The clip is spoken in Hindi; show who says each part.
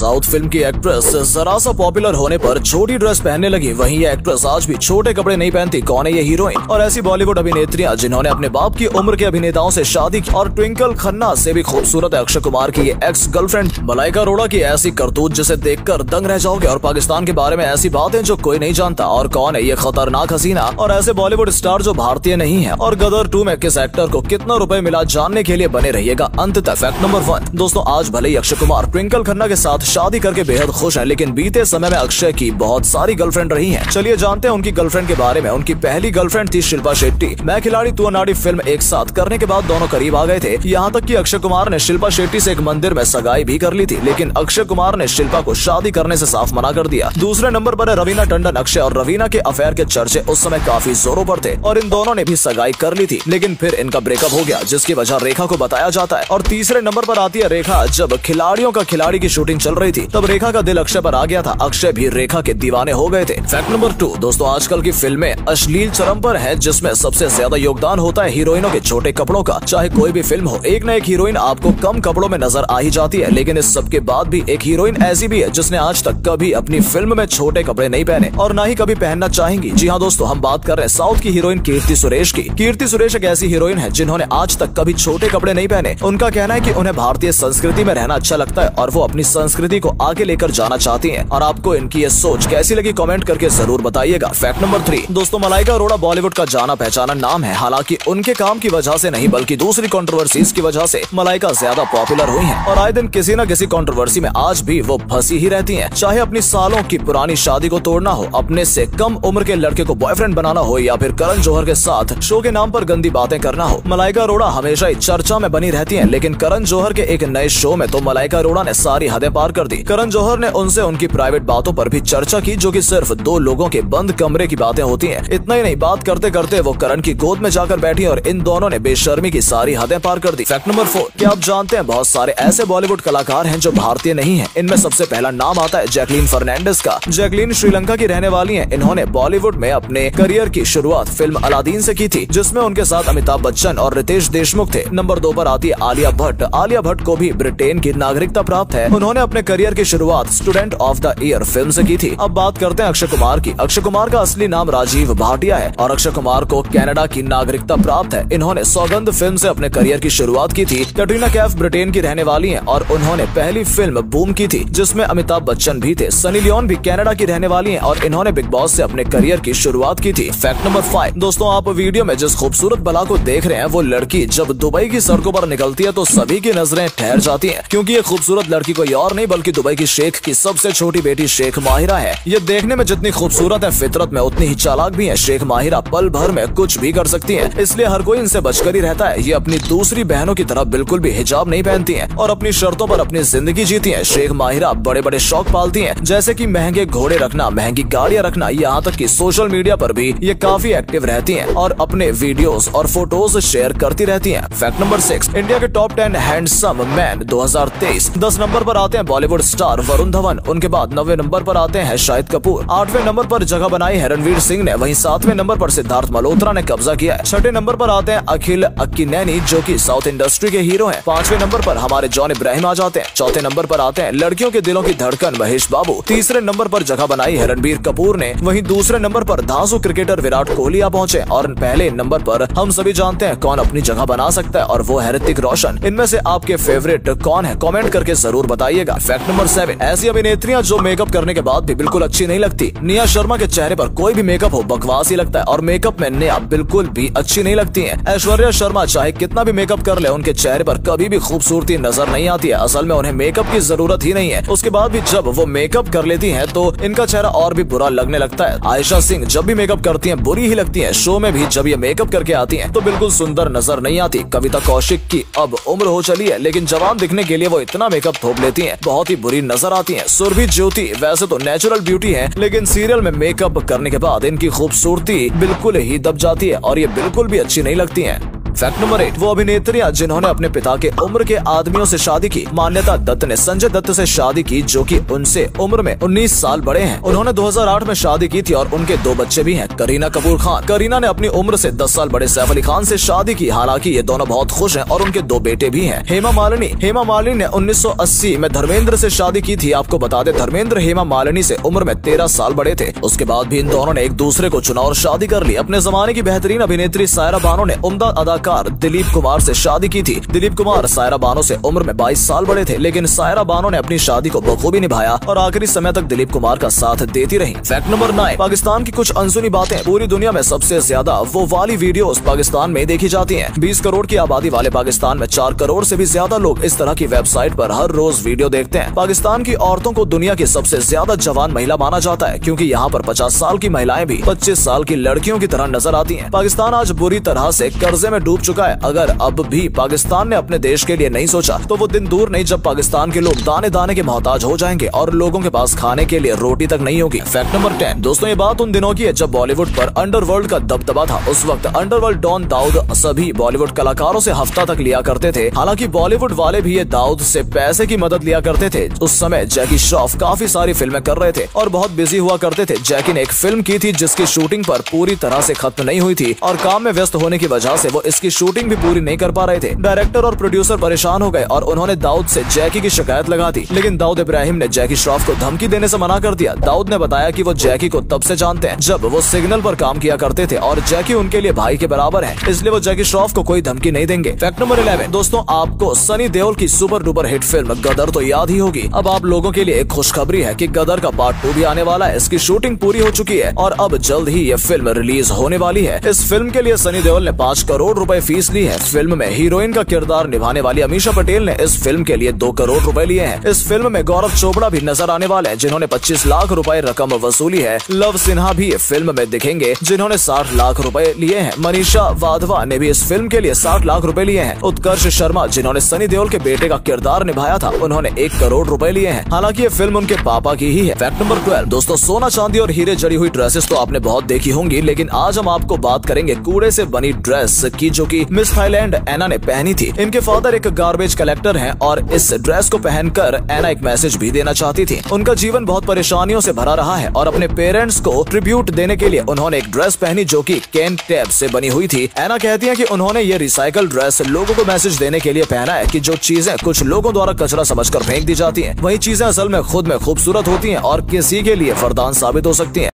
Speaker 1: साउथ फिल्म की एक्ट्रेस जरा सा पॉपुलर होने पर छोटी ड्रेस पहनने लगी, वहीं ये एक्ट्रेस आज भी छोटे कपड़े नहीं पहनती। कौन है ये हीरोइन? और ऐसी बॉलीवुड अभिनेत्रियां जिन्होंने अपने बाप की उम्र के अभिनेताओं से शादी की। और ट्विंकल खन्ना से भी खूबसूरत है अक्षय कुमार की ये एक्स गर्लफ्रेंड मलाइका अरोड़ा की ऐसी करतूत जिसे देखकर दंग रह जाओगे। और पाकिस्तान के बारे में ऐसी बातें जो कोई नहीं जानता। और कौन है ये खतरनाक हसीना और ऐसे बॉलीवुड स्टार जो भारतीय नहीं है। और गदर 2 में किस एक्टर को कितना रुपए मिला, जानने के लिए बने रहिएगा अंत तक। फैक्ट नंबर 1 दोस्तों, आज भले ही अक्षय कुमार ट्विंकल खन्ना के साथ शादी करके बेहद खुश है, लेकिन बीते समय में अक्षय की बहुत सारी गर्लफ्रेंड रही हैं। चलिए जानते हैं उनकी गर्लफ्रेंड के बारे में। उनकी पहली गर्लफ्रेंड थी शिल्पा शेट्टी। मैं खिलाड़ी तू अनाड़ी फिल्म एक साथ करने के बाद दोनों करीब आ गए थे। यहाँ तक कि अक्षय कुमार ने शिल्पा शेट्टी से एक मंदिर में सगाई भी कर ली थी, लेकिन अक्षय कुमार ने शिल्पा को शादी करने से साफ मना कर दिया। दूसरे नंबर पर है रवीना टंडन। अक्षय और रवीना के अफेयर के चर्चे उस समय काफी जोरों पर थे और इन दोनों ने भी सगाई कर ली थी, लेकिन फिर इनका ब्रेकअप हो गया, जिसकी वजह रेखा को बताया जाता है। और तीसरे नंबर पर आती है रेखा। जब खिलाड़ियों का खिलाड़ी की शूटिंग चल रही थी तब रेखा का दिल अक्षय पर आ गया था। अक्षय भी रेखा के दीवाने हो गए थे। फैक्ट नंबर 2 दोस्तों, आजकल की फिल्में अश्लील चरम पर है, जिसमें सबसे ज्यादा योगदान होता है हीरोइनों के छोटे कपड़ों का। चाहे कोई भी फिल्म हो, एक न एक हीरोइन आपको कम कपड़ों में नजर आ ही जाती है, लेकिन इस सब के बाद भी एक हीरोइन ऐसी भी है जिसने आज तक कभी अपनी फिल्म में छोटे कपड़े नहीं पहने और न ही कभी पहनना चाहेंगी। जी हाँ दोस्तों, हम बात कर रहे हैं साउथ की हीरोइन कीर्ति सुरेश की। कीर्ति सुरेश एक ऐसी हीरोइन है जिन्होंने आज तक कभी छोटे कपड़े नहीं पहने। उनका कहना है कि उन्हें भारतीय संस्कृति में रहना अच्छा लगता है और वो अपनी संस्कृति को आगे लेकर जाना चाहती हैं। और आपको इनकी ये सोच कैसी लगी कमेंट करके जरूर बताइएगा। फैक्ट नंबर 3 दोस्तों, मलाइका अरोड़ा बॉलीवुड का जाना पहचाना नाम है। हालांकि उनके काम की वजह से नहीं बल्कि दूसरी कंट्रोवर्सीज की वजह से मलाइका ज्यादा पॉपुलर हुई हैं और आए दिन किसी न किसी कंट्रोवर्सी में आज भी वो फंसी ही रहती हैं। चाहे अपनी सालों की पुरानी शादी को तोड़ना हो, अपने से कम उम्र के लड़के को बॉयफ्रेंड बनाना हो, या फिर करण जौहर के साथ शो के नाम पर गंदी बातें करना हो, मलाइका अरोड़ा हमेशा ही चर्चा में बनी रहती हैं। लेकिन करण जौहर के एक नए शो में तो मलाइका अरोड़ा ने सारी हदें पार कर दी। करण जौहर ने उनसे उनकी प्राइवेट बातों पर भी चर्चा की, जो कि सिर्फ 2 लोगों के बंद कमरे की बातें होती हैं। इतना ही नहीं, बात करते करते वो करण की गोद में जाकर बैठी और इन दोनों ने बेशर्मी की सारी हदें पार कर दी। फैक्ट नंबर 4 क्या आप जानते हैं बहुत सारे ऐसे बॉलीवुड कलाकार हैं जो भारतीय नहीं हैं। इनमें सबसे पहला नाम आता है जैकलीन फर्नांडिस का। जैकलीन श्रीलंका की रहने वाली हैं। इन्होंने बॉलीवुड में अपने करियर की शुरुआत फिल्म अलादीन से की थी, जिसमें उनके साथ अमिताभ बच्चन और रितेश देशमुख थे। नंबर 2 पर आती है आलिया भट्ट। आलिया भट्ट को भी ब्रिटेन की नागरिकता प्राप्त है। उन्होंने अपने करियर की शुरुआत student of the year film से की थी। अब बात करते हैं अक्षय कुमार की। अक्षय कुमार का असली नाम राजीव भाटिया है और अक्षय कुमार को कनाडा की नागरिकता प्राप्त है। इन्होंने सौगंध फिल्म से अपने करियर की शुरुआत की थी। कैटरीना कैफ ब्रिटेन की रहने वाली हैं और उन्होंने पहली फिल्म बूम की थी, जिसमें अमिताभ बच्चन भी थे। सनी लियोन भी कनाडा की रहने वाली हैं और इन्होंने बिग बॉस से अपने करियर की शुरुआत की थी। फैक्ट नंबर 5 दोस्तों, आप वीडियो में जिस खूबसूरत बला को देख रहे हैं, वो लड़की जब दुबई की सड़कों पर निकलती है तो सभी की नजरें ठहर जाती हैं, क्योंकि ये खूबसूरत लड़की कोई और नहीं बल्कि दुबई की शेख की सबसे छोटी बेटी शेख माहिरा है। ये देखने में जितनी खूबसूरत है, फितरत में उतनी ही चालाक भी है। शेख माहिरा पल भर में कुछ भी कर सकती है, इसलिए हर कोई इनसे बचकर ही रहता है। ये अपनी दूसरी बहनों की तरह बिल्कुल भी हिजाब नहीं पहनती हैं और अपनी शर्तों पर अपनी जिंदगी जीती हैं। शेख माहिरा बड़े बड़े शौक पालती हैं, जैसे कि महंगे घोड़े रखना, महंगी गाड़ियां रखना, यहाँ तक कि सोशल मीडिया पर भी ये काफी एक्टिव रहती हैं और अपने वीडियोस और फोटोज शेयर करती रहती हैं। फैक्ट नंबर 6 इंडिया के टॉप 10 हैंडसम मैन 2023। 10 नंबर पर आते हैं बॉलीवुड स्टार वरुण धवन। उनके बाद 9वें नंबर पर आते हैं शाहिद कपूर। 8वें नंबर पर जगह बनाई है रणवीर सिंह ने। वहीं 7वें नंबर पर सिद्धार्थ मल्होत्रा ने कब्जा किया है। 6ठे नंबर पर आते हैं अखिल अक्किनेनी, जो कि साउथ इंडस्ट्री के हीरो हैं। 5वें नंबर पर हमारे जॉन इब्राहिम आ जाते हैं। 4थे नंबर पर आते हैं लड़कियों के दिलों की धड़कन महेश बाबू। 3रे नंबर पर जगह बनाई है रणबीर कपूर ने। वहीं दूसरे नंबर पर धांसू क्रिकेटर विराट कोहली आ पहुंचे और पहले नंबर पर हम सभी जानते हैं कौन अपनी जगह बना सकता है, और वो है ऋतिक रोशन। इनमें से आपके फेवरेट कौन है, कमेंट करके जरूर बताइएगा। फैक्ट नंबर 7 ऐसी अभिनेत्रियां जो मेकअप करने के बाद भी बिल्कुल अच्छी नहीं लगती। निया शर्मा के चेहरे पर कोई भी मेकअप हो बकवास ही लगता है और मेकअप में निया बिल्कुल भी अच्छी नहीं लगती है। ऐश्वर्या शर्मा चाहे कितना भी मेकअप कर ले, उनके चेहरे पर कभी भी खूबसूरती नजर नहीं आती है। असल में उन्हें मेकअप की जरूरत ही नहीं है। उसके बाद भी जब वो मेकअप कर लेती हैं तो इनका चेहरा और भी बुरा लगने लगता है। आयशा सिंह जब भी मेकअप करती हैं बुरी ही लगती हैं। शो में भी जब ये मेकअप करके आती हैं तो बिल्कुल सुंदर नजर नहीं आती। कविता कौशिक की अब उम्र हो चली है, लेकिन जवान दिखने के लिए वो इतना मेकअप थोप लेती हैं, बहुत ही बुरी नजर आती हैं। सुरभि ज्योति वैसे तो नेचुरल ब्यूटी है, लेकिन सीरियल में मेकअप करने के बाद इनकी खूबसूरती बिल्कुल ही दब जाती है और ये बिल्कुल भी अच्छी नहीं लगती है। फैक्ट नंबर 8, वो अभिनेत्रियां जिन्होंने अपने पिता के उम्र के आदमियों से शादी की। मान्यता दत्त ने संजय दत्त से शादी की, जो कि उनसे उम्र में 19 साल बड़े हैं। उन्होंने 2008 में शादी की थी और उनके 2 बच्चे भी हैं। करीना कपूर खान, करीना ने अपनी उम्र से 10 साल बड़े सैफ अली खान से शादी की। हालांकि ये दोनों बहुत खुश हैं और उनके 2 बेटे भी हैं। हेमा मालिनी ने 1980 में धर्मेंद्र से शादी की थी। आपको बता दें, धर्मेंद्र हेमा मालिनी से उम्र में 13 साल बड़े थे। उसके बाद भी इन दोनों ने एक दूसरे को चुना और शादी कर ली। अपने जमाने की बेहतरीन अभिनेत्री सायरा बानो ने उम्दा अदाकार दिलीप कुमार से शादी की थी। दिलीप कुमार सायरा बानो से उम्र में 22 साल बड़े थे, लेकिन सायरा बानो ने अपनी शादी को बखूबी निभाया और आखिरी समय तक दिलीप कुमार का साथ देती रही। फैक्ट नंबर 9, पाकिस्तान की कुछ अनसुनी बातें। पूरी दुनिया में सबसे ज्यादा वो वाली वीडियोस पाकिस्तान में देखी जाती हैं। 20 करोड़ की आबादी वाले पाकिस्तान में 4 करोड़ से भी ज्यादा लोग इस तरह की वेबसाइट पर हर रोज वीडियो देखते हैं। पाकिस्तान की औरतों को दुनिया की सबसे ज्यादा जवान महिला माना जाता है, क्योंकि यहाँ पर 50 साल की महिलाएं भी 25 साल की लड़कियों की तरह नजर आती हैं। पाकिस्तान आज बुरी तरह से कर्जे में डूब चुका है। अगर अब भी पाकिस्तान ने अपने देश के लिए नहीं सोचा तो वो दिन दूर नहीं जब पाकिस्तान के लोग दाने दाने के मोहताज हो जाएंगे और लोगों के पास खाने के लिए रोटी तक नहीं होगी। फैक्ट नंबर 10, दोस्तों ये बात उन दिनों की है जब बॉलीवुड पर अंडरवर्ल्ड का दबदबा था। उस वक्त अंडरवर्ल्ड डॉन दाऊद सभी बॉलीवुड कलाकारों से हफ्ता तक लिया करते थे। हालांकि बॉलीवुड वाले भी ये दाऊद से पैसे की मदद लिया करते थे। उस समय जैकी श्रॉफ काफी सारी फिल्में कर रहे थे और बहुत बिजी हुआ करते थे। जैकी ने एक फिल्म की थी जिसकी शूटिंग पर पूरी तरह से खत्म नहीं हुई थी और काम में व्यस्त होने की वजह से वो इसकी शूटिंग भी पूरी नहीं कर पा रहे थे। डायरेक्टर और प्रोड्यूसर परेशान हो गए और उन्होंने दाऊद से जैकी की शिकायत लगा दी, लेकिन दाऊद इब्राहिम ने जैकी श्रॉफ को धमकी देने से मना कर दिया। दाऊद ने बताया कि वो जैकी को तब से जानते हैं जब वो सिग्नल पर काम किया करते थे और जैकी उनके लिए भाई के बराबर है, इसलिए वो जैकी श्रॉफ को कोई धमकी नहीं देंगे। फैक्ट नंबर 11, दोस्तों आपको सनी देओल की सुपर डुपर हिट फिल्म गदर तो याद ही होगी। अब आप लोगों के लिए एक खुशखबरी है कि गदर का पार्ट 2 भी आने वाला है। इसकी शूटिंग पूरी हो चुकी है और अब जल्द ही ये फिल्म रिलीज होने वाली है। इस फिल्म के लिए सनी देओल ने 5 करोड़ रुपए फीस ली है। फिल्म में हीरोइन का किरदार निभाने वाली अमीषा पटेल ने इस फिल्म के लिए 2 करोड़ रुपए लिए हैं। इस फिल्म में गौरव चोपड़ा भी नजर आने वाले हैं, जिन्होंने 25 लाख रुपए रकम वसूली है। लव सिन्हा भी फिल्म में दिखेंगे, जिन्होंने 60 लाख रुपए लिए हैं। मनीषा वाधवा ने भी इस फिल्म के लिए 60 लाख रुपए लिए हैं। उत्कर्ष शर्मा, जिन्होंने सनी देओल के बेटे का किरदार निभाया था, उन्होंने 1 करोड़ रुपए लिए हैं। हालांकि ये फिल्म उनके पापा की ही है। फैक्ट नंबर 12, दोस्तों सोना चांदी और हीरे जड़ी हुई ड्रेसेस तो आपने बहुत देखी होंगी, लेकिन आज हम आपको बात करेंगे कूड़े से बनी ड्रेस की, जो कि मिस थाईलैंड एना ने पहनी थी। इनके फादर एक गार्बेज कलेक्टर हैं और इस ड्रेस को पहनकर एना एक मैसेज भी देना चाहती थी। उनका जीवन बहुत परेशानियों से भरा रहा है और अपने पेरेंट्स को ट्रिब्यूट देने के लिए उन्होंने एक ड्रेस पहनी जो कि कैन टैब से बनी हुई थी। एना कहती है कि उन्होंने ये रिसाइकल ड्रेस लोगों को मैसेज देने के लिए पहना है कि जो चीजें कुछ लोगों द्वारा कचरा समझकर फेंक दी जाती हैं, वही चीजें असल में खुद में खूबसूरत होती हैं और किसी के लिए वरदान साबित हो सकती हैं।